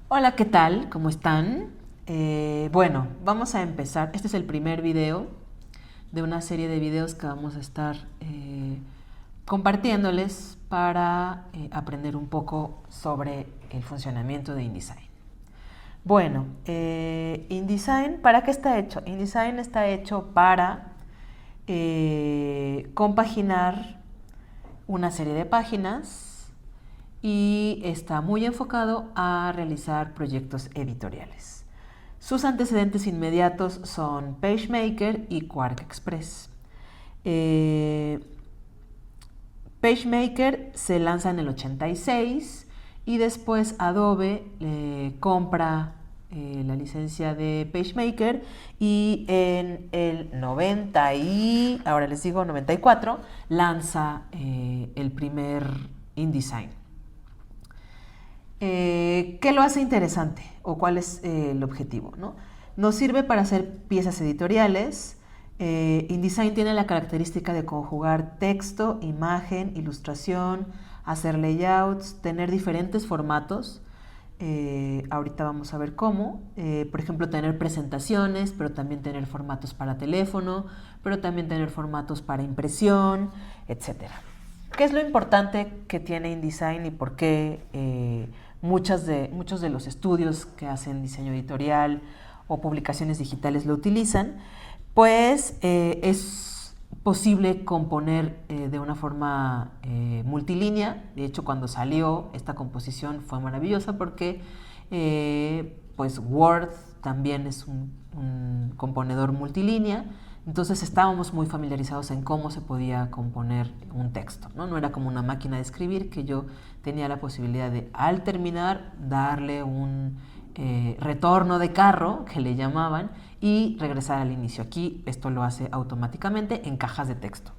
Hola, ¿qué tal? ¿Cómo están? Bueno, vamos a empezar. Este es el primer video de una serie de videos que vamos a estar compartiéndoles para aprender un poco sobre el funcionamiento de InDesign. Bueno, InDesign, ¿para qué está hecho? InDesign está hecho para compaginar una serie de páginas y está muy enfocado a realizar proyectos editoriales. Sus antecedentes inmediatos son PageMaker y QuarkXPress. PageMaker se lanza en el 86 y después Adobe compra la licencia de PageMaker y en el 90 y, ahora les digo 94, lanza el primer InDesign. ¿Qué lo hace interesante o cuál es el objetivo? ¿No? Nos sirve para hacer piezas editoriales. InDesign tiene la característica de conjugar texto, imagen, ilustración, hacer layouts, tener diferentes formatos. Ahorita vamos a ver cómo. Por ejemplo, tener presentaciones, pero también tener formatos para teléfono, pero también tener formatos para impresión, etc. ¿Qué es lo importante que tiene InDesign y por qué muchos de los estudios que hacen diseño editorial o publicaciones digitales lo utilizan? Pues es posible componer de una forma multilínea. De hecho, cuando salió esta composición fue maravillosa porque pues Word también es un componedor multilínea. Entonces estábamos muy familiarizados en cómo se podía componer un texto, ¿no? No era como una máquina de escribir que yo tenía la posibilidad de, al terminar, darle un retorno de carro, que le llamaban, y regresar al inicio. Aquí esto lo hace automáticamente en cajas de texto.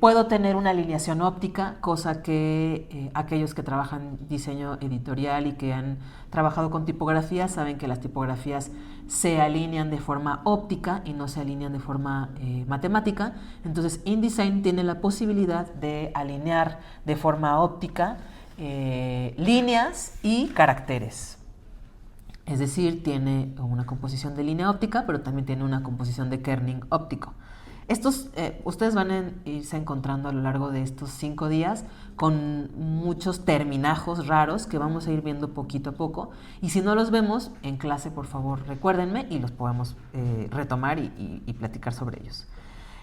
Puedo tener una alineación óptica, cosa que aquellos que trabajan diseño editorial y que han trabajado con tipografías saben que las tipografías se alinean de forma óptica y no se alinean de forma matemática. Entonces InDesign tiene la posibilidad de alinear de forma óptica líneas y caracteres. Es decir, tiene una composición de línea óptica, pero también tiene una composición de kerning óptico. Estos, ustedes van a irse encontrando a lo largo de estos 5 días con muchos terminajos raros que vamos a ir viendo poquito a poco. Y si no los vemos en clase, por favor, recuérdenme y los podemos retomar y platicar sobre ellos.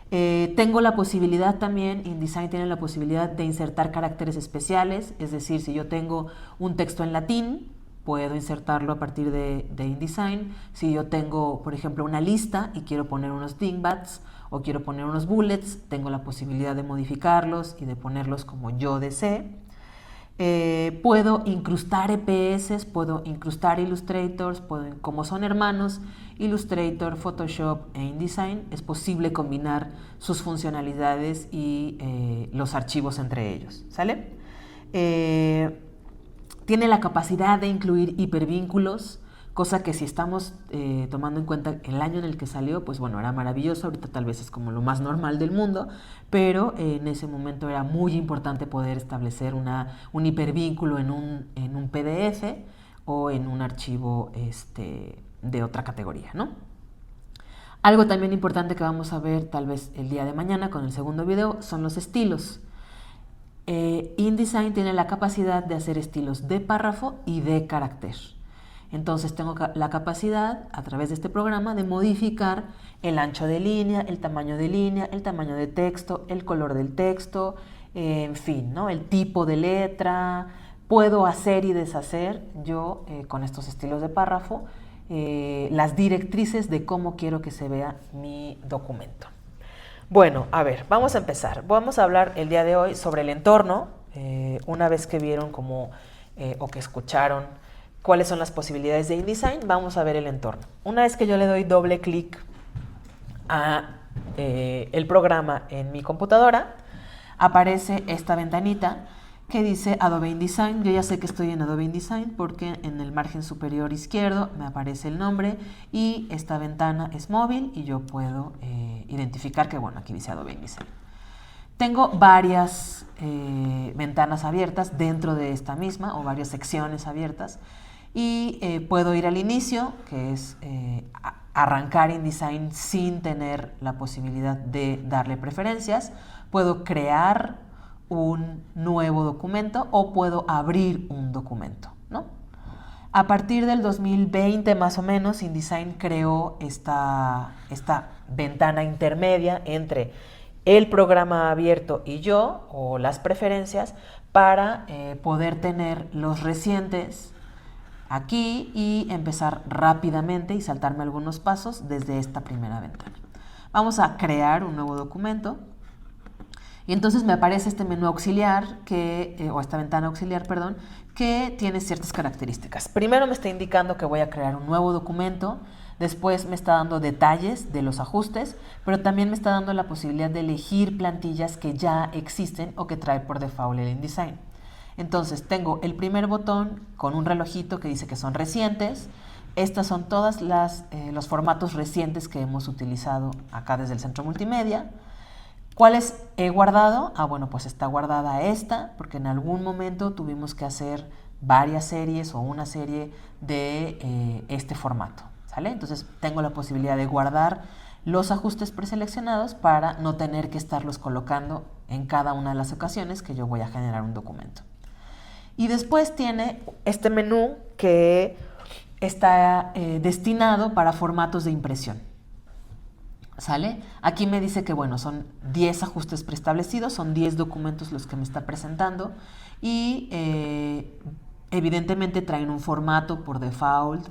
Tengo la posibilidad también, InDesign tiene la posibilidad de insertar caracteres especiales, es decir, si yo tengo un texto en latín, puedo insertarlo a partir de InDesign. Si yo tengo, por ejemplo, una lista y quiero poner unos dingbats o quiero poner unos bullets, tengo la posibilidad de modificarlos y de ponerlos como yo desee. Puedo incrustar EPS, puedo incrustar Illustrators, como son hermanos, Illustrator, Photoshop e InDesign, es posible combinar sus funcionalidades y los archivos entre ellos, ¿sale? Tiene la capacidad de incluir hipervínculos, cosa que si estamos tomando en cuenta el año en el que salió, pues bueno, era maravilloso. Ahorita tal vez es como lo más normal del mundo, pero en ese momento era muy importante poder establecer un hipervínculo en un PDF o en un archivo de otra categoría, ¿no? Algo también importante que vamos a ver tal vez el día de mañana con el segundo video son los estilos. InDesign tiene la capacidad de hacer estilos de párrafo y de carácter. Entonces tengo la capacidad, a través de este programa, de modificar el ancho de línea, el tamaño de texto, el color del texto, en fin, ¿no? El tipo de letra. Puedo hacer y deshacer yo con estos estilos de párrafo las directrices de cómo quiero que se vea mi documento. Bueno, a ver, vamos a empezar. Vamos a hablar el día de hoy sobre el entorno. Una vez que vieron o que escucharon cuáles son las posibilidades de InDesign, vamos a ver el entorno. Una vez que yo le doy doble clic a el programa en mi computadora, aparece esta ventanita que dice Adobe InDesign. Yo ya sé que estoy en Adobe InDesign porque en el margen superior izquierdo me aparece el nombre y esta ventana es móvil y yo puedo identificar que, bueno, aquí dice Adobe InDesign. Tengo varias ventanas abiertas dentro de esta misma o varias secciones abiertas y puedo ir al inicio, que es arrancar InDesign sin tener la posibilidad de darle preferencias. Puedo crear un nuevo documento o puedo abrir un documento, ¿no? A partir del 2020 más o menos, InDesign creó esta ventana intermedia entre el programa abierto y yo, o las preferencias, para poder tener los recientes aquí y empezar rápidamente y saltarme algunos pasos desde esta primera ventana. Vamos a crear un nuevo documento y entonces me aparece este menú auxiliar, o esta ventana auxiliar, perdón, que tiene ciertas características. Primero me está indicando que voy a crear un nuevo documento, después me está dando detalles de los ajustes, pero también me está dando la posibilidad de elegir plantillas que ya existen o que trae por default el InDesign. Entonces tengo el primer botón con un relojito que dice que son recientes. Estas son todas los formatos recientes que hemos utilizado acá desde el centro multimedia. ¿Cuáles he guardado? Bueno, pues está guardada esta, porque en algún momento tuvimos que hacer varias series o una serie de este formato, ¿sale? Entonces tengo la posibilidad de guardar los ajustes preseleccionados para no tener que estarlos colocando en cada una de las ocasiones que yo voy a generar un documento. Y después tiene este menú que está destinado para formatos de impresión. ¿Sale? Aquí me dice que, bueno, son 10 ajustes preestablecidos, son 10 documentos los que me está presentando y evidentemente traen un formato por default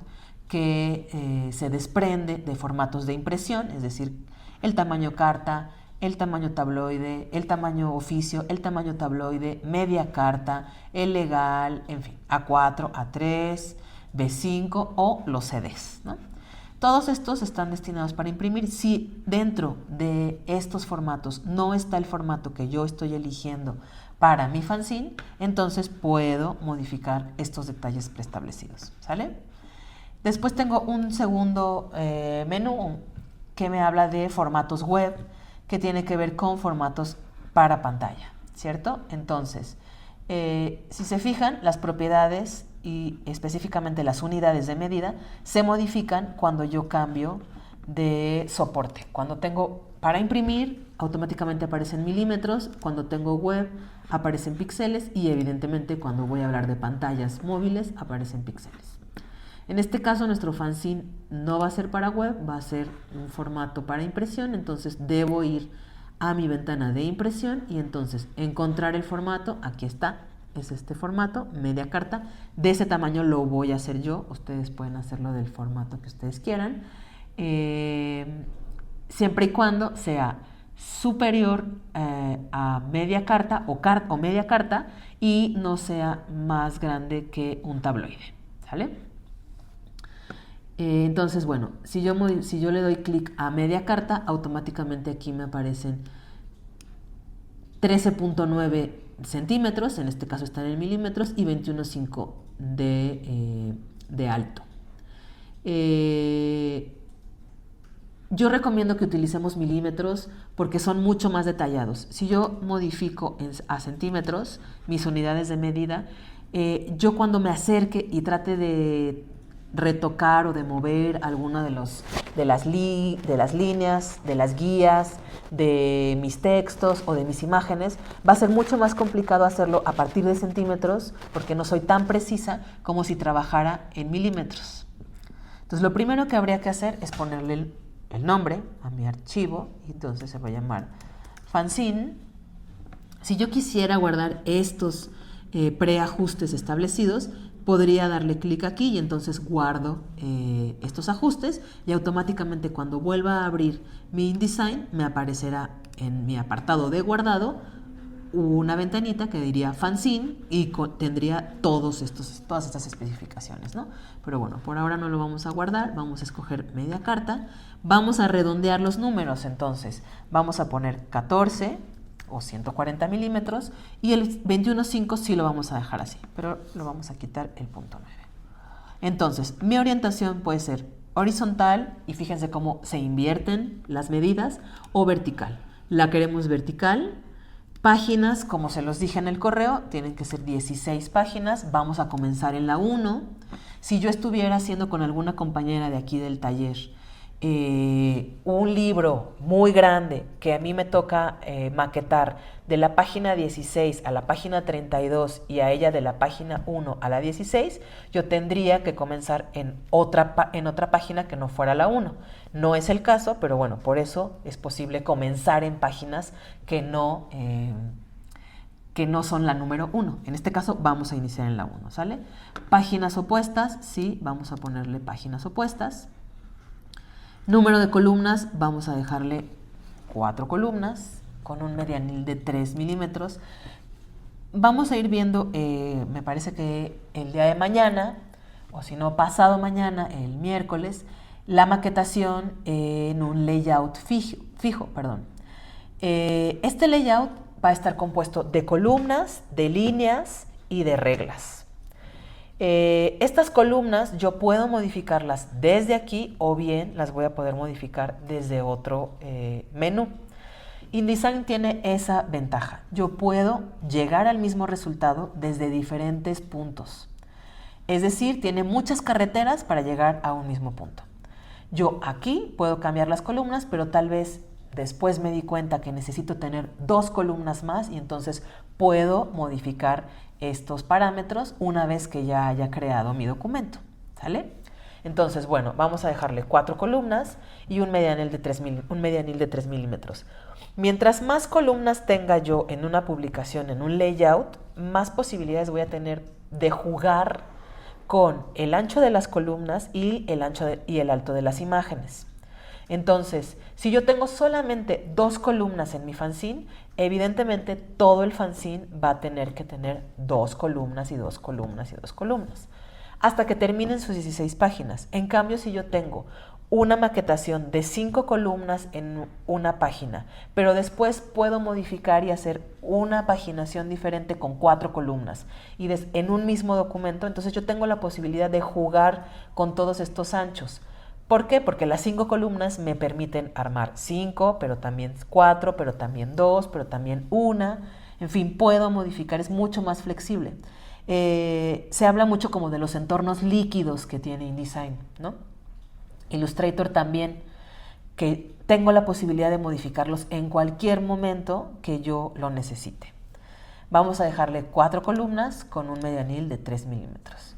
que se desprende de formatos de impresión, es decir, el tamaño carta, el tamaño tabloide, el tamaño oficio, el tamaño tabloide, media carta, el legal, en fin, A4, A3, B5 o los CDs, ¿no? Todos estos están destinados para imprimir. Si dentro de estos formatos no está el formato que yo estoy eligiendo para mi fanzine, entonces puedo modificar estos detalles preestablecidos, ¿sale? Después tengo un segundo menú que me habla de formatos web, que tiene que ver con formatos para pantalla, ¿cierto? Entonces, si se fijan, las propiedades y específicamente las unidades de medida se modifican cuando yo cambio de soporte. Cuando tengo para imprimir, automáticamente aparecen milímetros, cuando tengo web aparecen píxeles y evidentemente cuando voy a hablar de pantallas móviles aparecen píxeles. En este caso nuestro fanzine no va a ser para web, va a ser un formato para impresión, entonces debo ir a mi ventana de impresión y entonces encontrar el formato. Aquí está, es este formato, media carta. De ese tamaño lo voy a hacer yo, ustedes pueden hacerlo del formato que ustedes quieran, siempre y cuando sea superior a media carta o media carta y no sea más grande que un tabloide, ¿sale? Entonces, bueno, si yo le doy clic a media carta, automáticamente aquí me aparecen 13.9 centímetros, en este caso están en milímetros, y 21.5 de alto. Yo recomiendo que utilicemos milímetros porque son mucho más detallados. Si yo modifico a centímetros mis unidades de medida, yo cuando me acerque y trate de retocar o de mover alguna de las líneas, de las guías, de mis textos o de mis imágenes, va a ser mucho más complicado hacerlo a partir de centímetros porque no soy tan precisa como si trabajara en milímetros. Entonces lo primero que habría que hacer es ponerle el nombre a mi archivo y entonces se va a llamar fanzine. Si yo quisiera guardar estos preajustes establecidos, podría darle clic aquí y entonces guardo estos ajustes y automáticamente cuando vuelva a abrir mi InDesign me aparecerá en mi apartado de guardado una ventanita que diría fanzine y tendría todas estas especificaciones, ¿no? Pero bueno, por ahora no lo vamos a guardar, vamos a escoger media carta, vamos a redondear los números, entonces vamos a poner 14 o 140 milímetros y el 21.5 sí lo vamos a dejar así, pero lo vamos a quitar el punto 9. Entonces, mi orientación puede ser horizontal y fíjense cómo se invierten las medidas o vertical. La queremos vertical Páginas, como se los dije en el correo, tienen que ser 16 páginas. Vamos a comenzar en la 1. Si yo estuviera haciendo con alguna compañera de aquí del taller un libro muy grande que a mí me toca maquetar de la página 16 a la página 32 y a ella de la página 1 a la 16, yo tendría que comenzar en otra página que no fuera la 1. No es el caso, pero bueno, por eso es posible comenzar en páginas que no son la número 1. En este caso vamos a iniciar en la 1, ¿sale? Páginas opuestas, sí, vamos a ponerle páginas opuestas. Número de columnas, vamos a dejarle 4 columnas con un medianil de 3 milímetros. Vamos a ir viendo, me parece que el día de mañana, o si no pasado mañana, el miércoles, la maquetación en un layout fijo. Este layout va a estar compuesto de columnas, de líneas y de reglas. Estas columnas yo puedo modificarlas desde aquí o bien las voy a poder modificar desde otro menú. InDesign tiene esa ventaja. Yo puedo llegar al mismo resultado desde diferentes puntos. Es decir, tiene muchas carreteras para llegar a un mismo punto. Yo aquí puedo cambiar las columnas, pero tal vez después me di cuenta que necesito tener 2 columnas más y entonces puedo modificar estos parámetros una vez que ya haya creado mi documento, ¿sale? Entonces, bueno, vamos a dejarle 4 columnas y un medianil de 3 milímetros. Mientras más columnas tenga yo en una publicación, en un layout, más posibilidades voy a tener de jugar con el ancho de las columnas y el alto de las imágenes. Entonces, si yo tengo solamente 2 columnas en mi fanzine, evidentemente todo el fanzine va a tener que tener 2 columnas y 2 columnas y 2 columnas, hasta que terminen sus 16 páginas. En cambio, si yo tengo una maquetación de 5 columnas en una página, pero después puedo modificar y hacer una paginación diferente con 4 columnas y en un mismo documento, entonces yo tengo la posibilidad de jugar con todos estos anchos. ¿Por qué? Porque las 5 columnas me permiten armar 5, pero también 4, pero también 2, pero también 1. En fin, puedo modificar, es mucho más flexible. Se habla mucho como de los entornos líquidos que tiene InDesign, ¿no? Illustrator también, que tengo la posibilidad de modificarlos en cualquier momento que yo lo necesite. Vamos a dejarle 4 columnas con un medianil de 3 milímetros.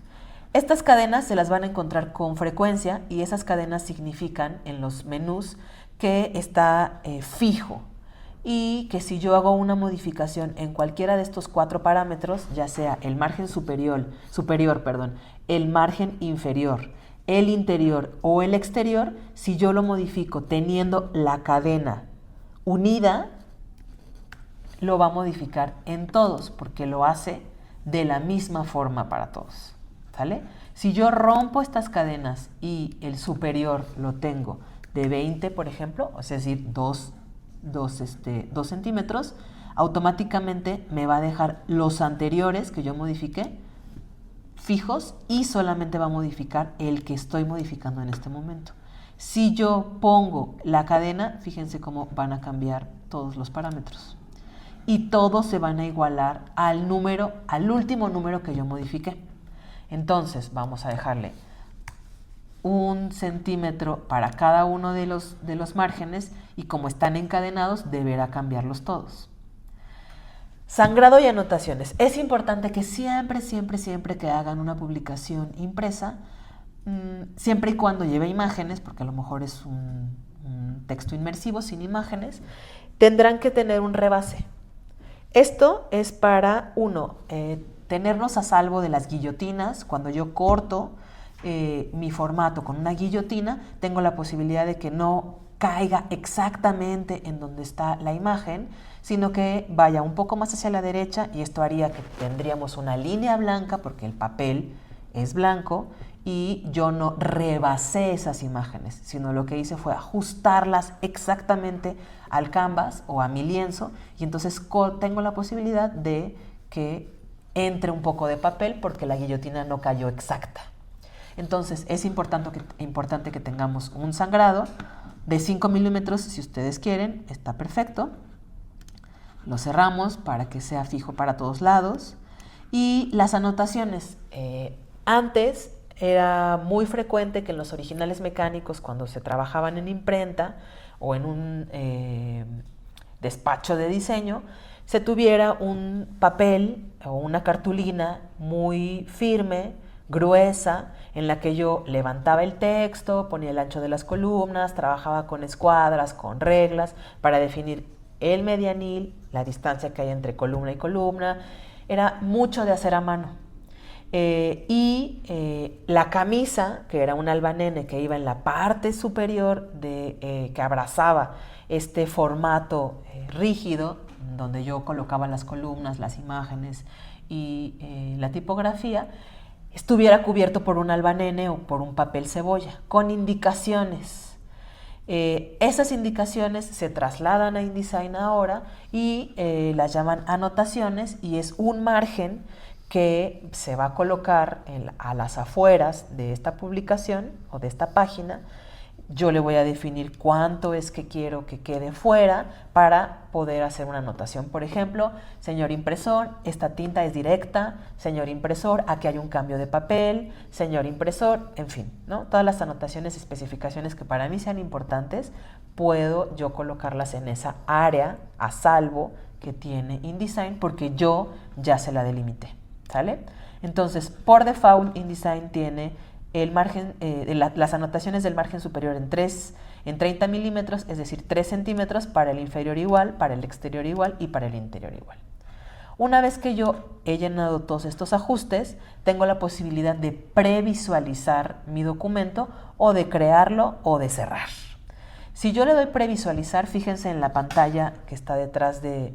Estas cadenas se las van a encontrar con frecuencia y esas cadenas significan en los menús que está fijo y que si yo hago una modificación en cualquiera de estos 4 parámetros, ya sea el margen superior, el margen inferior, el interior o el exterior, si yo lo modifico teniendo la cadena unida, lo va a modificar en todos porque lo hace de la misma forma para todos. ¿Sale? Si yo rompo estas cadenas y el superior lo tengo de 20, por ejemplo, es decir, 2 centímetros, automáticamente me va a dejar los anteriores que yo modifiqué fijos y solamente va a modificar el que estoy modificando en este momento. Si yo pongo la cadena, fíjense cómo van a cambiar todos los parámetros y todos se van a igualar al último número que yo modifiqué. Entonces vamos a dejarle 1 centímetro para cada uno de los márgenes y como están encadenados deberá cambiarlos todos. Sangrado y anotaciones. Es importante que siempre que hagan una publicación impresa, siempre y cuando lleve imágenes, porque a lo mejor es un texto inmersivo sin imágenes, tendrán que tener un rebase. Esto es para, tenernos a salvo de las guillotinas. Cuando yo corto mi formato con una guillotina, tengo la posibilidad de que no caiga exactamente en donde está la imagen, sino que vaya un poco más hacia la derecha y esto haría que tendríamos una línea blanca porque el papel es blanco y yo no rebasé esas imágenes, sino lo que hice fue ajustarlas exactamente al canvas o a mi lienzo y entonces tengo la posibilidad de que entre un poco de papel porque la guillotina no cayó exacta. Entonces es importante que tengamos un sangrado de 5 milímetros si ustedes quieren, está perfecto. Lo cerramos para que sea fijo para todos lados. Y las anotaciones. Antes era muy frecuente que en los originales mecánicos, cuando se trabajaban en imprenta o en un despacho de diseño, se tuviera un papel o una cartulina muy firme, gruesa, en la que yo levantaba el texto, ponía el ancho de las columnas, trabajaba con escuadras, con reglas, para definir el medianil, la distancia que hay entre columna y columna. Era mucho de hacer a mano. La camisa, que era un albanene que iba en la parte superior, que abrazaba este formato rígido, donde yo colocaba las columnas, las imágenes y la tipografía, estuviera cubierto por un albanene o por un papel cebolla, con indicaciones. Esas indicaciones se trasladan a InDesign ahora y las llaman anotaciones, y es un margen que se va a colocar a las afueras de esta publicación o de esta página. Yo le voy a definir cuánto es que quiero que quede fuera para poder hacer una anotación. Por ejemplo, señor impresor, esta tinta es directa. Señor impresor, aquí hay un cambio de papel. Señor impresor, en fin, ¿no? Todas las anotaciones, especificaciones que para mí sean importantes, puedo yo colocarlas en esa área a salvo que tiene InDesign, porque yo ya se la delimité, ¿sale? Entonces, por default, InDesign tiene el margen, las anotaciones del margen superior en 30 milímetros, es decir, 3 centímetros para el inferior igual, para el exterior igual y para el interior igual. Una vez que yo he llenado todos estos ajustes, tengo la posibilidad de previsualizar mi documento, o de crearlo o de cerrar. Si yo le doy previsualizar, fíjense en la pantalla que está detrás de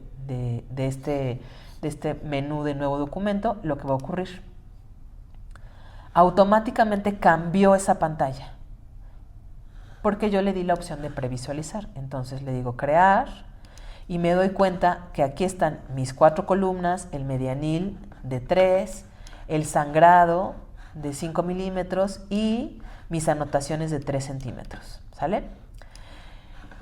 este menú de nuevo documento, lo que va a ocurrir. Automáticamente cambió esa pantalla porque yo le di la opción de previsualizar. Entonces le digo crear y me doy cuenta que aquí están mis 4 columnas, el medianil de 3, el sangrado de 5 milímetros y mis anotaciones de 3 centímetros, ¿sale?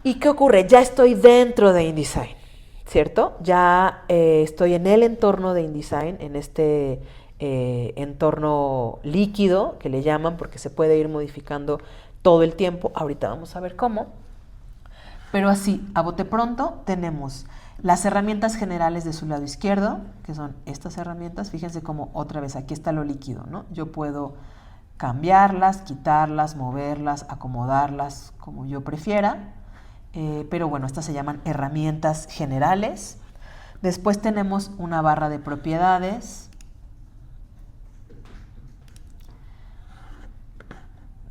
¿Y qué ocurre? Ya estoy dentro de InDesign, ¿cierto? Ya estoy en el entorno de InDesign, en este entorno líquido que le llaman, porque se puede ir modificando todo el tiempo. Ahorita vamos a ver cómo. Pero así, a bote pronto, tenemos las herramientas generales de su lado izquierdo, que son estas herramientas. Fíjense cómo otra vez aquí está lo líquido, ¿no? Yo puedo cambiarlas, quitarlas, moverlas, acomodarlas como yo prefiera. Pero bueno, estas se llaman herramientas generales. Después tenemos una barra de propiedades,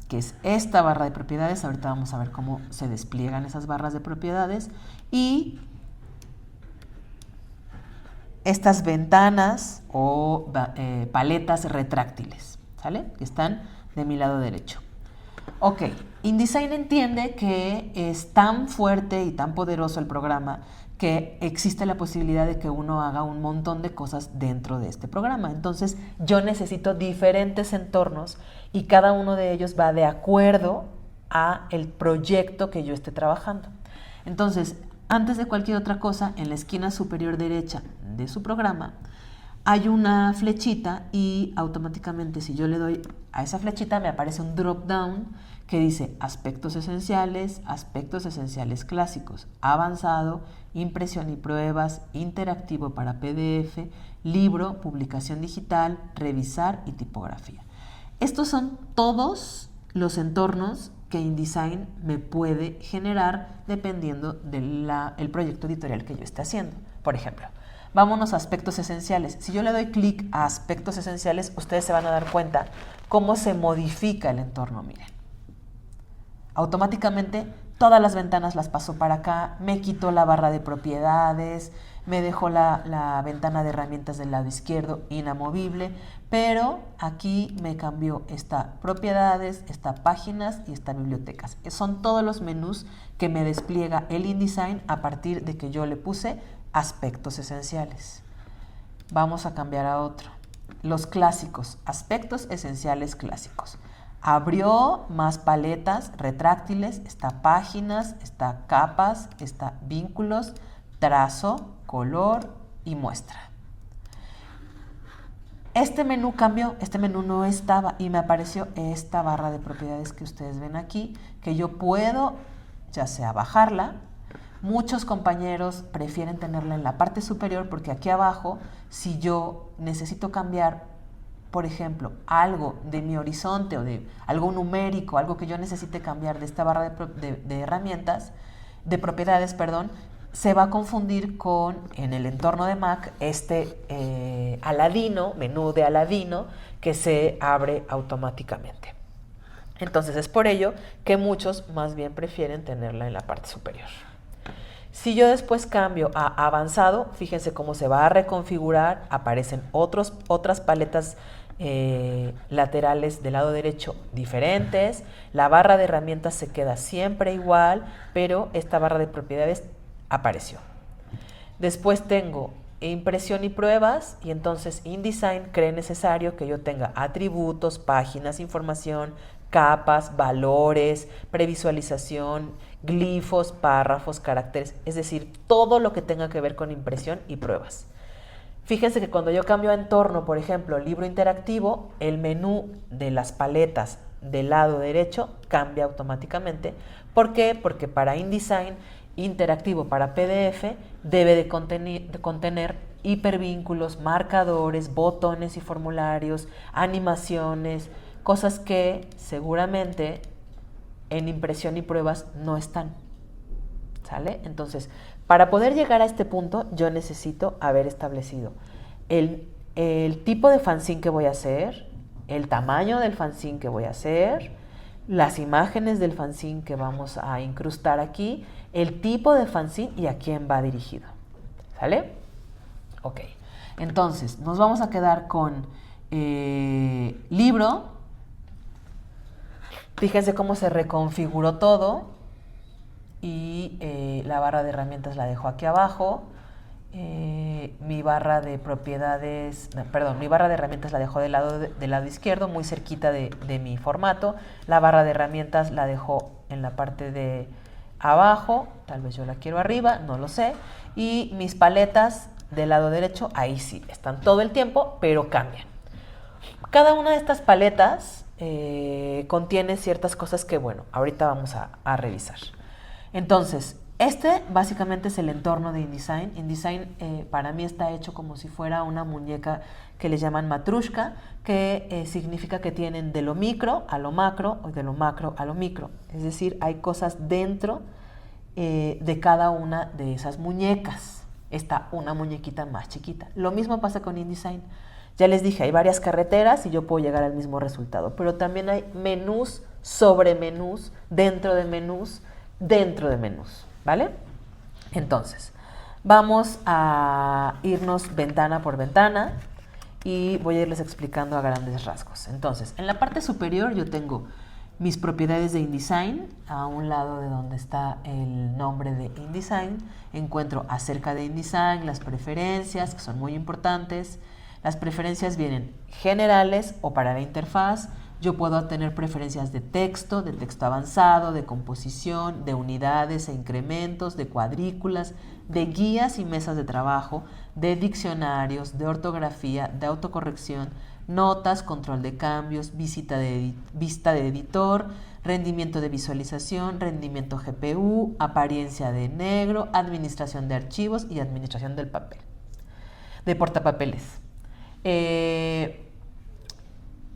que es esta barra de propiedades. Ahorita vamos a ver cómo se despliegan esas barras de propiedades. Y estas ventanas o paletas retráctiles, ¿sale? Que están de mi lado derecho. Ok, InDesign entiende que es tan fuerte y tan poderoso el programa que existe la posibilidad de que uno haga un montón de cosas dentro de este programa. Entonces, yo necesito diferentes entornos y cada uno de ellos va de acuerdo a el proyecto que yo esté trabajando. Entonces, antes de cualquier otra cosa, en la esquina superior derecha de su programa hay una flechita, y automáticamente, si yo le doy a esa flechita, me aparece un drop down que dice aspectos esenciales clásicos, avanzado, impresión y pruebas, interactivo para PDF, libro, publicación digital, revisar y tipografía. Estos son todos los entornos que InDesign me puede generar dependiendo del proyecto editorial que yo esté haciendo. Por ejemplo, vámonos a aspectos esenciales. Si yo le doy clic a aspectos esenciales, ustedes se van a dar cuenta cómo se modifica el entorno. Miren, automáticamente todas las ventanas las paso para acá, me quitó la barra de propiedades, me dejó la ventana de herramientas del lado izquierdo inamovible, pero aquí me cambió esta propiedades, esta páginas y esta bibliotecas. Son todos los menús que me despliega el InDesign a partir de que yo le puse aspectos esenciales. Vamos a cambiar a otro. Los clásicos, aspectos esenciales clásicos. Abrió más paletas retráctiles, está páginas, está capas, está vínculos, trazo, color y muestra. Este menú cambió, este menú no estaba y me apareció esta barra de propiedades que ustedes ven aquí, que yo puedo ya sea bajarla. Muchos compañeros prefieren tenerla en la parte superior porque aquí abajo, si yo necesito cambiar, por ejemplo, algo de mi horizonte o de algo numérico, algo que yo necesite cambiar de esta barra de herramientas, de propiedades, perdón, se va a confundir con, en el entorno de Mac, este Aladino, menú de Aladino, que se abre automáticamente. Entonces es por ello que muchos más bien prefieren tenerla en la parte superior. Si yo después cambio a avanzado, fíjense cómo se va a reconfigurar, aparecen otras paletas laterales del lado derecho diferentes, la barra de herramientas se queda siempre igual, pero esta barra de propiedades apareció. Después tengo impresión y pruebas y entonces InDesign cree necesario que yo tenga atributos, páginas, información, capas, valores, previsualización, glifos, párrafos, caracteres, es decir, todo lo que tenga que ver con impresión y pruebas. Fíjense que cuando yo cambio a entorno, por ejemplo, libro interactivo, el menú de las paletas del lado derecho cambia automáticamente. ¿Por qué? Porque para InDesign interactivo para PDF debe de contener hipervínculos, marcadores, botones y formularios, animaciones, cosas que seguramente en impresión y pruebas no están. ¿Sale? Entonces, para poder llegar a este punto, yo necesito haber establecido el tipo de fanzine que voy a hacer, el tamaño del fanzine que voy a hacer, las imágenes del fanzine que vamos a incrustar aquí, el tipo de fanzine y a quién va dirigido. ¿Sale? Ok. Entonces, nos vamos a quedar con libro. Fíjense cómo se reconfiguró todo. Y la barra de herramientas la dejo aquí abajo. Mi barra de propiedades, mi barra de herramientas la dejo del lado izquierdo, muy cerquita de mi formato. La barra de herramientas la dejo en la parte de abajo, tal vez yo la quiero arriba, no lo sé. Y mis paletas del lado derecho, ahí sí, están todo el tiempo, pero cambian. Cada una de estas paletas contiene ciertas cosas que, bueno, ahorita vamos a revisar. Entonces, este básicamente es el entorno de InDesign. InDesign para mí está hecho como si fuera una muñeca que le llaman matrushka, que significa que tienen de lo micro a lo macro o de lo macro a lo micro. Es decir, hay cosas dentro de cada una de esas muñecas. Está una muñequita más chiquita. Lo mismo pasa con InDesign. Ya les dije, hay varias carreteras y yo puedo llegar al mismo resultado, pero también hay menús sobre menús, dentro de menús, ¿vale? Entonces, vamos a irnos ventana por ventana y voy a irles explicando a grandes rasgos. Entonces, en la parte superior yo tengo mis propiedades de InDesign. A un lado de donde está el nombre de InDesign, encuentro acerca de InDesign, las preferencias, que son muy importantes. Las preferencias vienen generales o para la interfaz. Yo puedo tener preferencias de texto avanzado, de composición, de unidades e incrementos, de cuadrículas, de guías y mesas de trabajo, de diccionarios, de ortografía, de autocorrección, notas, control de cambios, vista de editor, rendimiento de visualización, rendimiento GPU, apariencia de negro, administración de archivos y administración del papel, de portapapeles.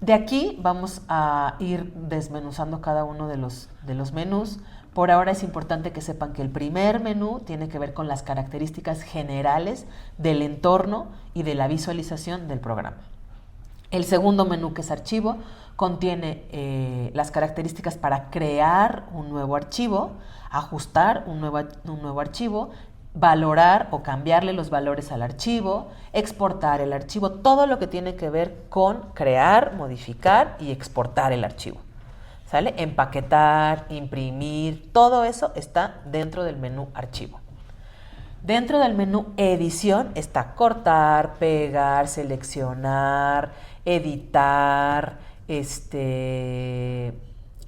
De aquí vamos a ir desmenuzando cada uno de los menús. Por ahora es importante que sepan que el primer menú tiene que ver con las características generales del entorno y de la visualización del programa. El segundo menú, que es archivo, contiene las características para crear un nuevo archivo, ajustar un nuevo archivo, valorar o cambiarle los valores al archivo, exportar el archivo, todo lo que tiene que ver con crear, modificar y exportar el archivo. ¿Sale? Empaquetar, imprimir, todo eso está dentro del menú archivo. Dentro del menú edición está cortar, pegar, seleccionar, editar,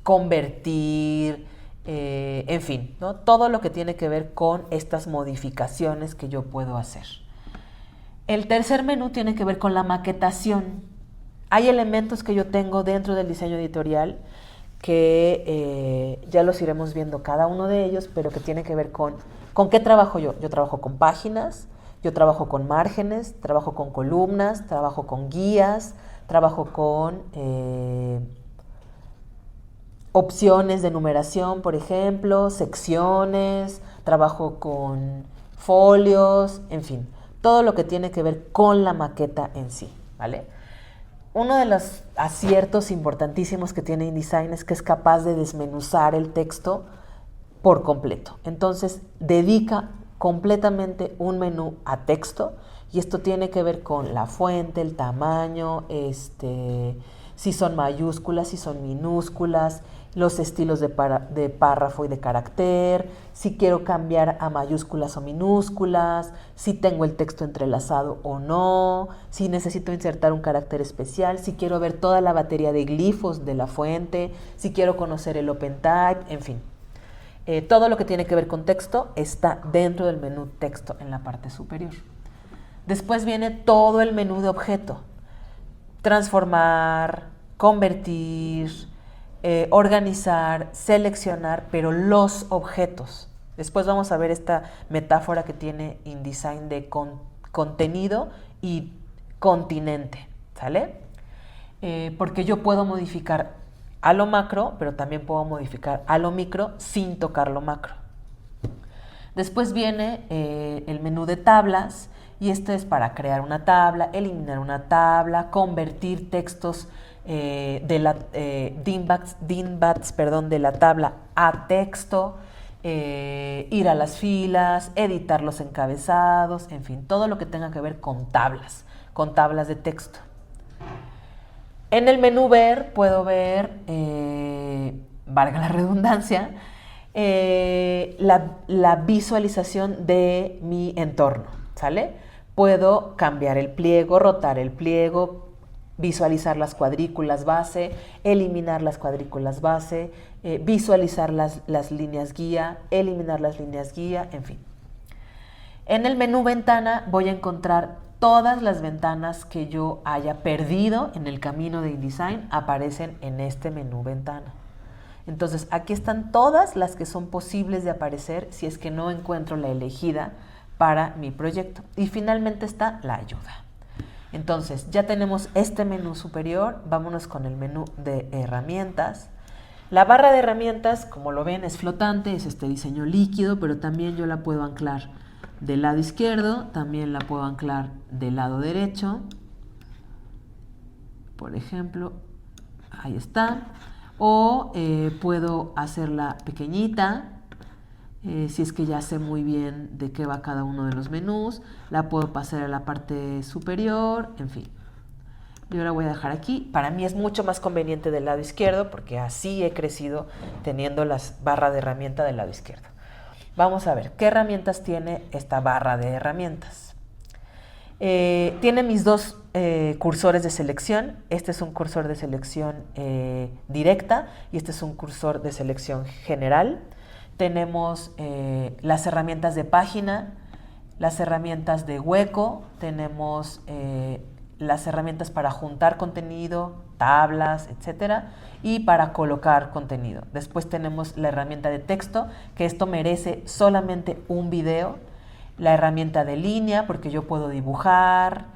convertir, en fin, ¿no? Todo lo que tiene que ver con estas modificaciones que yo puedo hacer. El tercer menú tiene que ver con la maquetación. Hay elementos que yo tengo dentro del diseño editorial que ya los iremos viendo cada uno de ellos, pero que tiene que ver con qué trabajo yo. Yo trabajo con páginas, yo trabajo con márgenes, trabajo con columnas, trabajo con guías, trabajo con opciones de numeración, por ejemplo, secciones, trabajo con folios, en fin, todo lo que tiene que ver con la maqueta en sí, ¿vale? Uno de los aciertos importantísimos que tiene InDesign es que es capaz de desmenuzar el texto por completo. Entonces, dedica completamente un menú a texto y esto tiene que ver con la fuente, el tamaño, si son mayúsculas, si son minúsculas, los estilos de párrafo y de carácter, si quiero cambiar a mayúsculas o minúsculas, si tengo el texto entrelazado o no, si necesito insertar un carácter especial, si quiero ver toda la batería de glifos de la fuente, si quiero conocer el OpenType, en fin. Todo lo que tiene que ver con texto está dentro del menú texto en la parte superior. Después viene todo el menú de objeto. Transformar, convertir, organizar, seleccionar, pero los objetos. Después vamos a ver esta metáfora que tiene InDesign de contenido y continente, ¿sale? Porque yo puedo modificar a lo macro, pero también puedo modificar a lo micro sin tocar lo macro. Después viene el menú de tablas, y esto es para crear una tabla, eliminar una tabla, convertir textos dingbats, de la tabla a texto, ir a las filas, editar los encabezados, en fin, todo lo que tenga que ver con tablas de texto. En el menú ver puedo ver, valga la redundancia, la visualización de mi entorno, ¿sale? Puedo cambiar el pliego, rotar el pliego, visualizar las cuadrículas base, eliminar las cuadrículas base, visualizar las líneas guía, eliminar las líneas guía, en fin. En el menú ventana voy a encontrar todas las ventanas que yo haya perdido en el camino de InDesign, aparecen en este menú ventana. Entonces aquí están todas las que son posibles de aparecer si es que no encuentro la elegida para mi proyecto. Y finalmente está la ayuda. Entonces ya tenemos este menú superior, vámonos con el menú de herramientas. La barra de herramientas, como lo ven, es flotante, es este diseño líquido, pero también yo la puedo anclar del lado izquierdo, también la puedo anclar del lado derecho. Por ejemplo, ahí está. O puedo hacerla pequeñita, si es que ya sé muy bien de qué va cada uno de los menús. La puedo pasar a la parte superior, en fin. Yo la voy a dejar aquí. Para mí es mucho más conveniente del lado izquierdo porque así he crecido teniendo las barras de herramienta del lado izquierdo. Vamos a ver, ¿qué herramientas tiene esta barra de herramientas? Tiene mis dos cursores de selección. Este es un cursor de selección directa y este es un cursor de selección general. Tenemos las herramientas de página, las herramientas de hueco, tenemos las herramientas para juntar contenido, tablas, etcétera, y para colocar contenido. Después tenemos la herramienta de texto, que esto merece solamente un video. La herramienta de línea, porque yo puedo dibujar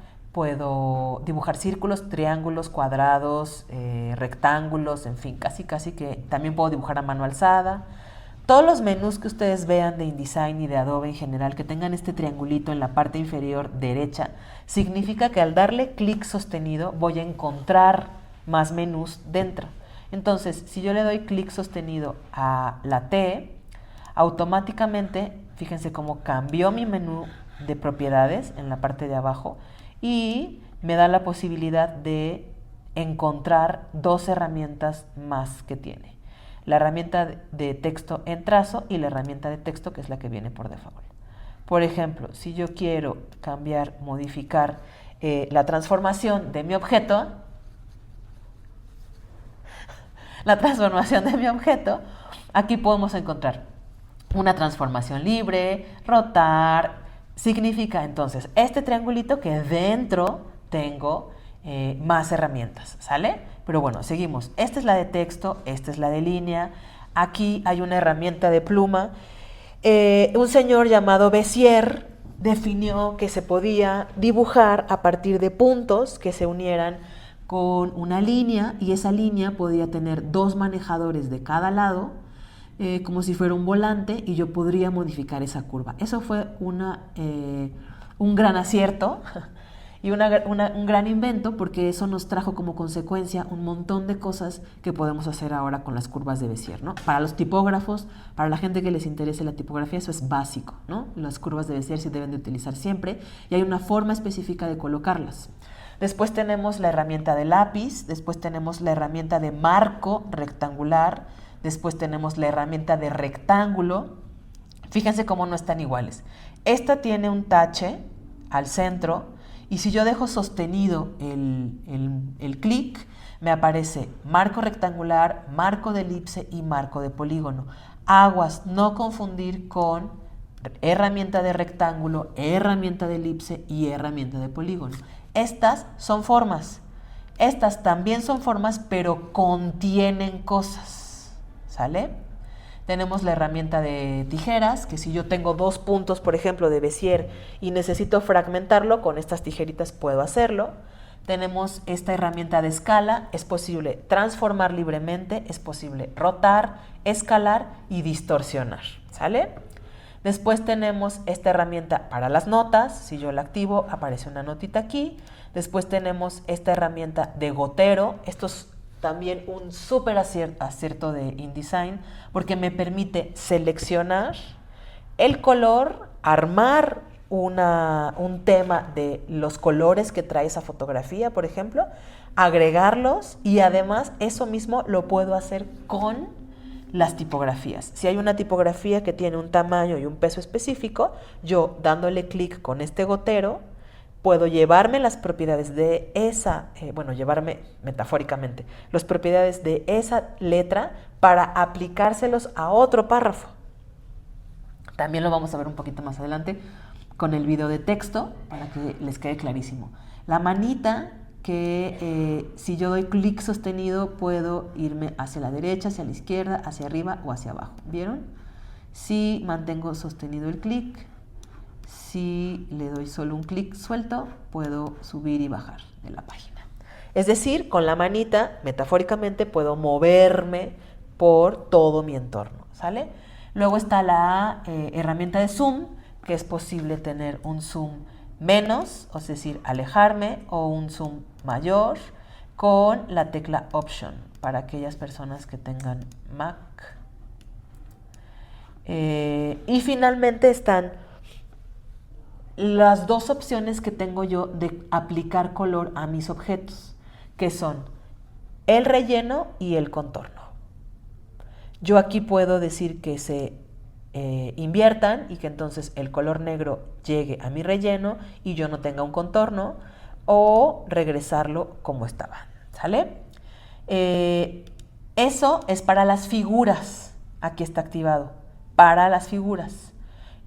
círculos, triángulos, cuadrados, rectángulos, en fin, casi que también puedo dibujar a mano alzada. Todos los menús que ustedes vean de InDesign y de Adobe en general, que tengan este triangulito en la parte inferior derecha, significa que al darle clic sostenido voy a encontrar más menús dentro. Entonces, si yo le doy clic sostenido a la T, automáticamente, fíjense cómo cambió mi menú de propiedades en la parte de abajo y me da la posibilidad de encontrar dos herramientas más que tiene. La herramienta de texto en trazo y la herramienta de texto que es la que viene por default. Por ejemplo, si yo quiero cambiar, modificar la transformación de mi objeto, Aquí podemos encontrar una transformación libre, rotar, significa entonces este triangulito que dentro tengo más herramientas, ¿sale? Pero bueno, seguimos. Esta es la de texto, esta es la de línea. Aquí hay una herramienta de pluma. Un señor llamado Bézier definió que se podía dibujar a partir de puntos que se unieran con una línea y esa línea podía tener dos manejadores de cada lado, como si fuera un volante, y yo podría modificar esa curva. Eso fue un gran acierto y un gran invento, porque eso nos trajo como consecuencia un montón de cosas que podemos hacer ahora con las curvas de Bézier, ¿no? Para los tipógrafos, para la gente que les interese la tipografía, eso es básico, ¿no? Las curvas de Bézier se deben de utilizar siempre y hay una forma específica de colocarlas. Después tenemos la herramienta de lápiz, después tenemos la herramienta de marco rectangular, después tenemos la herramienta de rectángulo. Fíjense cómo no están iguales. Esta tiene un tache al centro y si yo dejo sostenido el clic, me aparece marco rectangular, marco de elipse y marco de polígono. Aguas, no confundir con herramienta de rectángulo, herramienta de elipse y herramienta de polígono. Estas son formas. Estas también son formas, pero contienen cosas, ¿sale? Tenemos la herramienta de tijeras, que si yo tengo 2 puntos, por ejemplo, de Bézier y necesito fragmentarlo, con estas tijeritas puedo hacerlo. Tenemos esta herramienta de escala, es posible transformar libremente, es posible rotar, escalar y distorsionar, ¿sale? Después tenemos esta herramienta para las notas, si yo la activo aparece una notita aquí. Después tenemos esta herramienta de gotero, esto es también un súper acierto de InDesign porque me permite seleccionar el color, armar un tema de los colores que trae esa fotografía, por ejemplo, agregarlos y además eso mismo lo puedo hacer con las tipografías. Si hay una tipografía que tiene un tamaño y un peso específico, yo dándole clic con este gotero puedo llevarme las propiedades de esa, llevarme metafóricamente, las propiedades de esa letra para aplicárselos a otro párrafo. También lo vamos a ver un poquito más adelante con el video de texto para que les quede clarísimo. La manita que si yo doy clic sostenido puedo irme hacia la derecha, hacia la izquierda, hacia arriba o hacia abajo. ¿Vieron? Si mantengo sostenido el clic, si le doy solo un clic suelto, puedo subir y bajar de la página. Es decir, con la manita, metafóricamente, puedo moverme por todo mi entorno, ¿sale? Luego está la herramienta de zoom, que es posible tener un zoom menos, es decir, alejarme, o un zoom mayor, con la tecla Option, para aquellas personas que tengan Mac. Y finalmente están las dos opciones que tengo yo de aplicar color a mis objetos, que son el relleno y el contorno. Yo aquí puedo decir que se inviertan y que entonces el color negro llegue a mi relleno y yo no tenga un contorno, o regresarlo como estaba, ¿sale? Eso es para las figuras. Aquí está activado, para las figuras.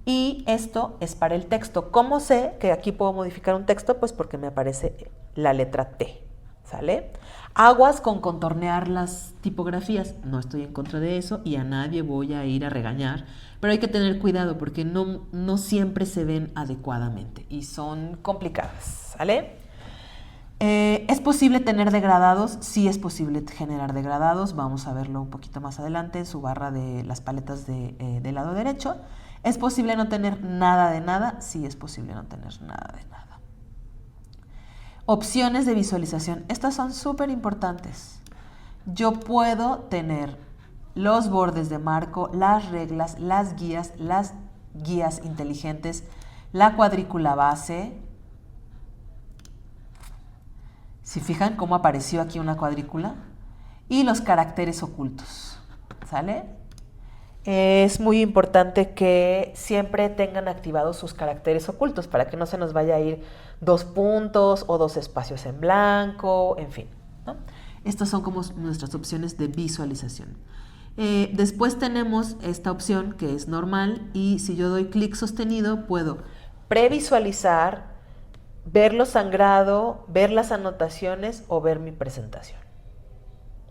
Y esto es para el texto. ¿Cómo sé que aquí puedo modificar un texto? Pues porque me aparece la letra T, ¿sale? Aguas con contornear las tipografías. No estoy en contra de eso y a nadie voy a ir a regañar, pero hay que tener cuidado porque no siempre se ven adecuadamente y son complicadas, ¿sale? ¿Es posible tener degradados? Sí, es posible generar degradados. Vamos a verlo un poquito más adelante en su barra de las paletas del lado derecho. ¿Es posible no tener nada de nada? Sí, es posible no tener nada de nada. Opciones de visualización. Estas son súper importantes. Yo puedo tener los bordes de marco, las reglas, las guías inteligentes, la cuadrícula base. ¿Se fijan cómo apareció aquí una cuadrícula? Y los caracteres ocultos, ¿sale? Es muy importante que siempre tengan activados sus caracteres ocultos para que no se nos vaya a ir 2 puntos o 2 espacios en blanco, en fin, ¿no? Estas son como nuestras opciones de visualización. Después tenemos esta opción que es normal y si yo doy clic sostenido puedo previsualizar, ver lo sangrado, ver las anotaciones o ver mi presentación.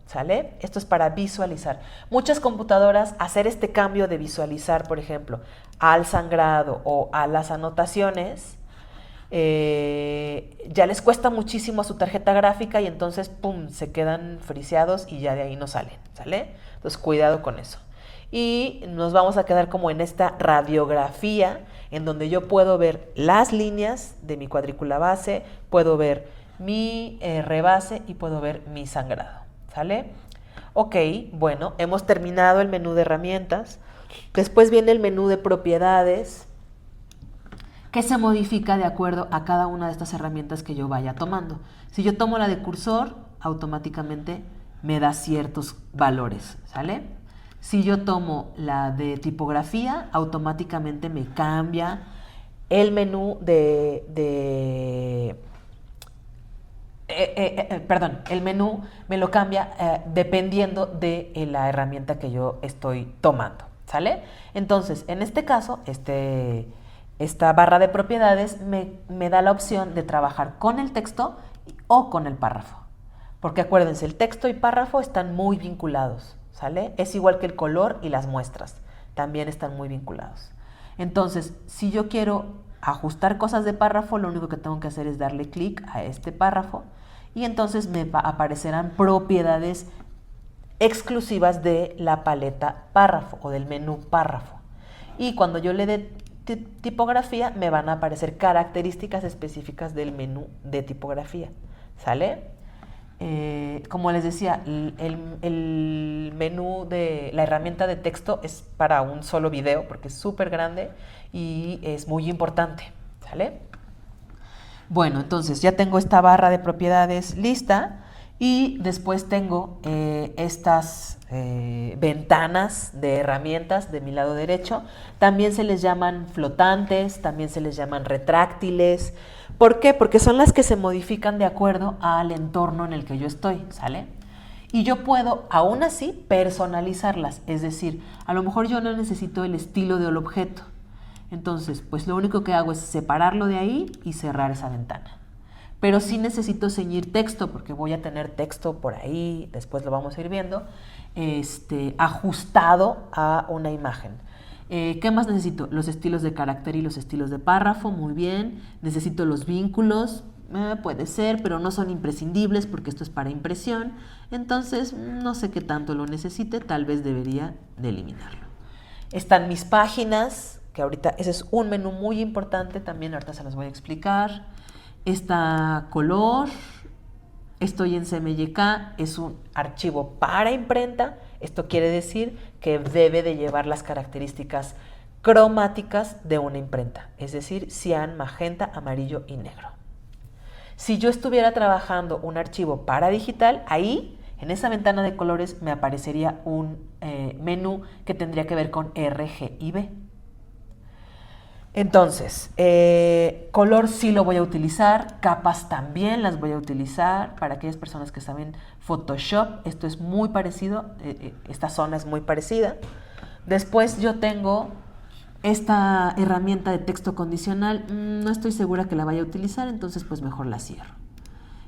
¿Sale? Esto es para visualizar. Muchas computadoras hacer este cambio de visualizar, por ejemplo, al sangrado o a las anotaciones, ya les cuesta muchísimo a su tarjeta gráfica y entonces, ¡pum!, se quedan friseados y ya de ahí no salen, ¿sale? Entonces, cuidado con eso. Y nos vamos a quedar como en esta radiografía en donde yo puedo ver las líneas de mi cuadrícula base, puedo ver mi rebase y puedo ver mi sangrado, ¿sale? Ok, bueno, hemos terminado el menú de herramientas. Después viene el menú de propiedades, que se modifica de acuerdo a cada una de estas herramientas que yo vaya tomando. Si yo tomo la de cursor, automáticamente me da ciertos valores, ¿sale? Si yo tomo la de tipografía, automáticamente me cambia el menú el menú me lo cambia dependiendo de la herramienta que yo estoy tomando, ¿sale? Entonces, en este caso, esta barra de propiedades me da la opción de trabajar con el texto o con el párrafo. Porque acuérdense, el texto y párrafo están muy vinculados, ¿sale? Es igual que el color y las muestras, también están muy vinculados. Entonces, si yo quiero ajustar cosas de párrafo, lo único que tengo que hacer es darle clic a este párrafo y entonces me aparecerán propiedades exclusivas de la paleta párrafo o del menú párrafo. Y cuando yo le dé tipografía, me van a aparecer características específicas del menú de tipografía, ¿sale? Como les decía, el menú de la herramienta de texto es para un solo video porque es súper grande y es muy importante, ¿sale? Bueno, entonces ya tengo esta barra de propiedades lista y después tengo estas ventanas de herramientas de mi lado derecho. También se les llaman flotantes, también se les llaman retráctiles. ¿Por qué? Porque son las que se modifican de acuerdo al entorno en el que yo estoy, ¿sale? Y yo puedo, aún así, personalizarlas. Es decir, a lo mejor yo no necesito el estilo del objeto. Entonces, pues lo único que hago es separarlo de ahí y cerrar esa ventana. Pero sí necesito ceñir texto, porque voy a tener texto por ahí, después lo vamos a ir viendo, ajustado a una imagen. ¿Qué más necesito? Los estilos de carácter y los estilos de párrafo, muy bien. Necesito los vínculos, puede ser, pero no son imprescindibles porque esto es para impresión. Entonces, no sé qué tanto lo necesite, tal vez debería de eliminarlo. Están mis páginas, que ahorita ese es un menú muy importante también, ahorita se los voy a explicar. Está color, estoy en CMYK, es un archivo para imprenta. Esto quiere decir que debe de llevar las características cromáticas de una imprenta, es decir, cian, magenta, amarillo y negro. Si yo estuviera trabajando un archivo para digital, ahí, en esa ventana de colores, me aparecería un menú que tendría que ver con RGB. Entonces, color sí lo voy a utilizar, capas también las voy a utilizar para aquellas personas que saben Photoshop. Esto es muy parecido, esta zona es muy parecida. Después yo tengo esta herramienta de texto condicional, no estoy segura que la vaya a utilizar, entonces pues mejor la cierro.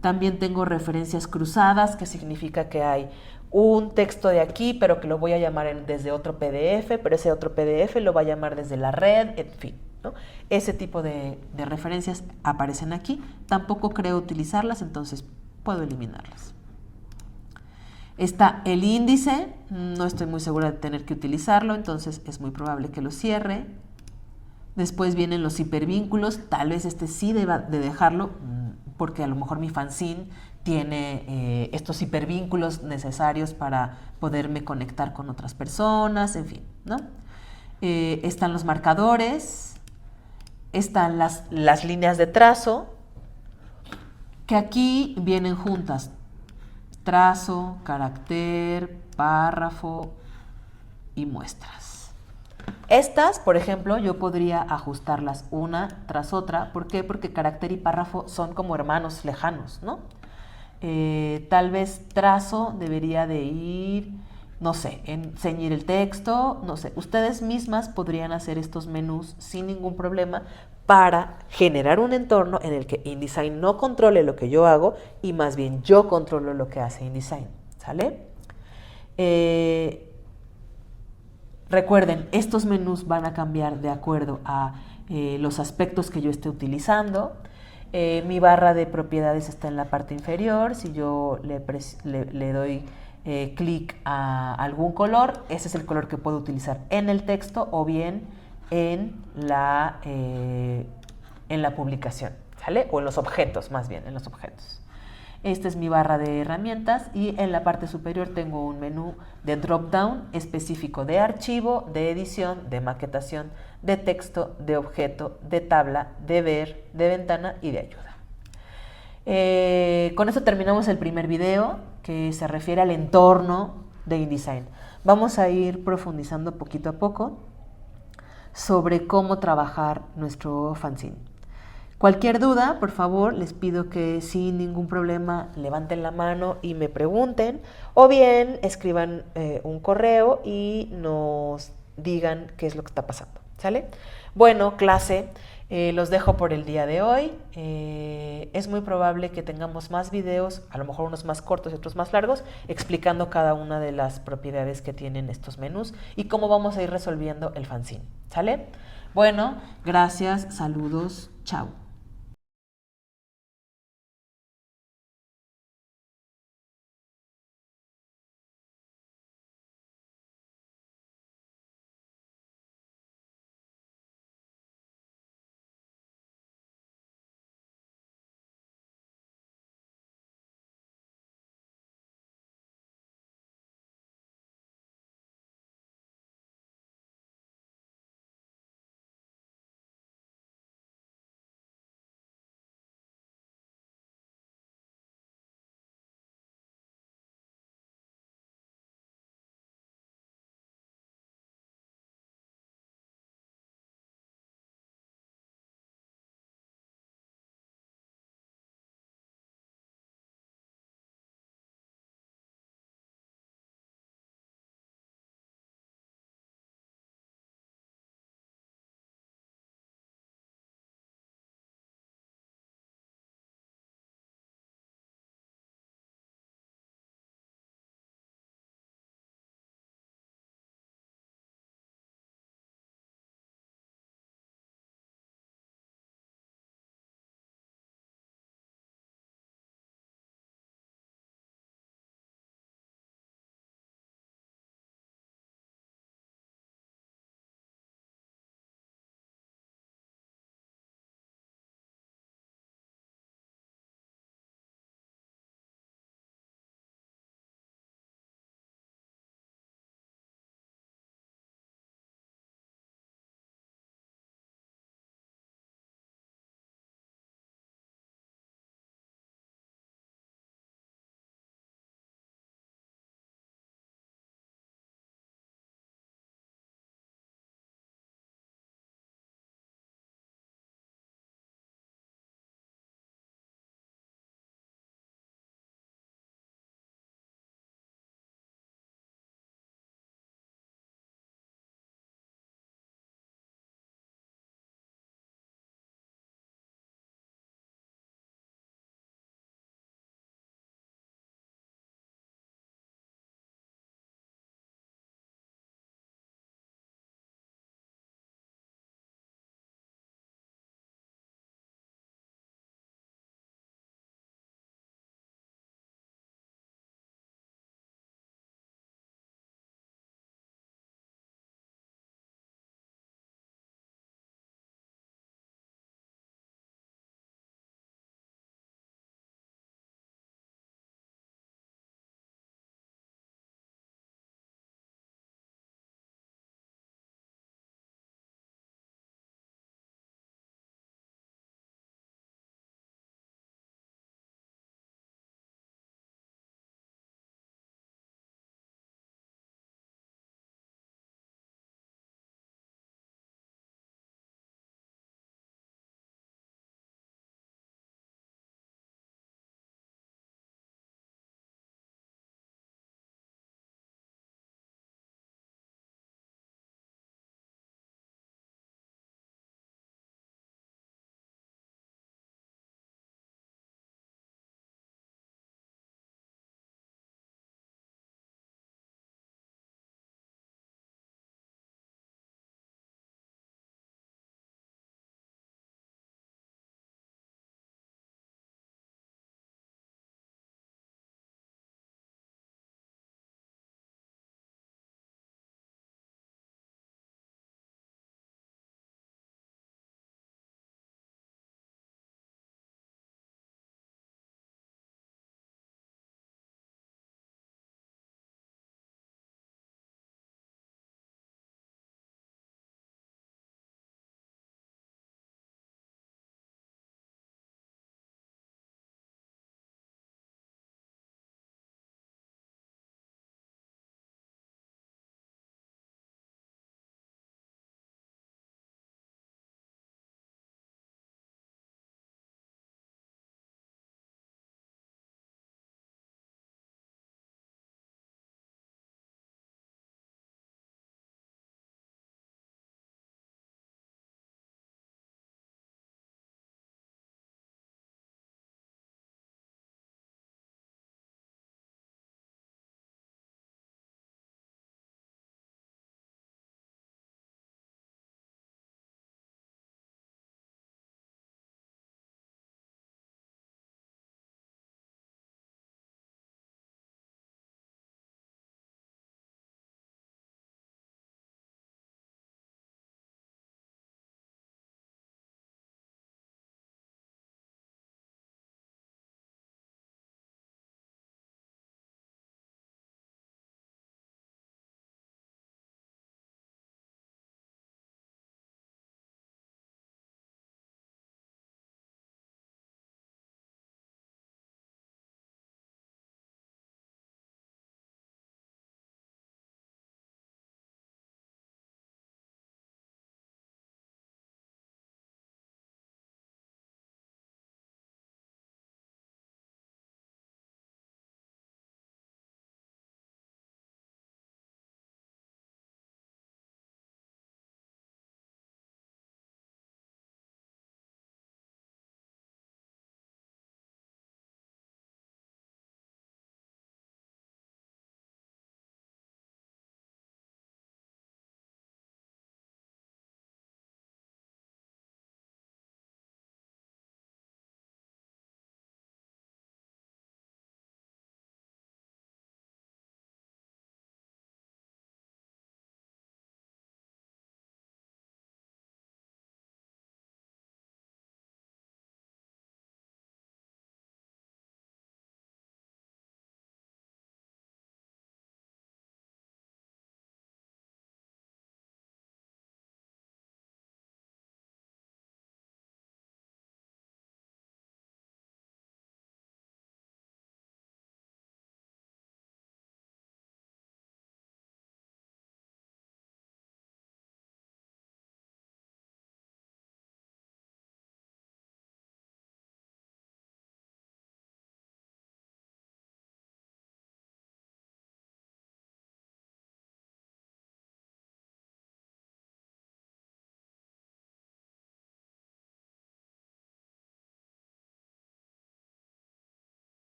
También tengo referencias cruzadas, que significa que hay un texto de aquí, pero que lo voy a llamar desde otro PDF, pero ese otro PDF lo va a llamar desde la red, en fin, ¿no? Ese tipo de referencias aparecen aquí. Tampoco creo utilizarlas, entonces puedo eliminarlas. Está el índice, no estoy muy segura de tener que utilizarlo, entonces es muy probable que lo cierre. Después vienen los hipervínculos, tal vez sí deba de dejarlo, porque a lo mejor mi fanzine tiene estos hipervínculos necesarios para poderme conectar con otras personas, en fin, ¿no? Están los marcadores, están las líneas de trazo, que aquí vienen juntas: trazo, carácter, párrafo y muestras. Estas, por ejemplo, yo podría ajustarlas una tras otra. ¿Por qué? Porque carácter y párrafo son como hermanos lejanos, ¿no? Tal vez trazo debería de ir no sé, en ceñir el texto, no sé. Ustedes mismas podrían hacer estos menús sin ningún problema para generar un entorno en el que InDesign no controle lo que yo hago y más bien yo controlo lo que hace InDesign, ¿sale? Recuerden, estos menús van a cambiar de acuerdo a los aspectos que yo esté utilizando. Mi barra de propiedades está en la parte inferior. Si yo le doy clic a algún color, ese es el color que puedo utilizar en el texto o bien en la publicación, ¿sale? O en los objetos, más bien, en los objetos. Esta es mi barra de herramientas y en la parte superior tengo un menú de drop-down específico de archivo, de edición, de maquetación, de texto, de objeto, de tabla, de ver, de ventana y de ayuda. Con eso terminamos el primer video que se refiere al entorno de InDesign. Vamos a ir profundizando poquito a poco sobre cómo trabajar nuestro fanzine. Cualquier duda, por favor, les pido que sin ningún problema levanten la mano y me pregunten, o bien escriban un correo y nos digan qué es lo que está pasando, ¿sale? Bueno, clase, los dejo por el día de hoy. Es muy probable que tengamos más videos, a lo mejor unos más cortos y otros más largos, explicando cada una de las propiedades que tienen estos menús y cómo vamos a ir resolviendo el fanzine, ¿sale? Bueno, gracias, saludos, chao.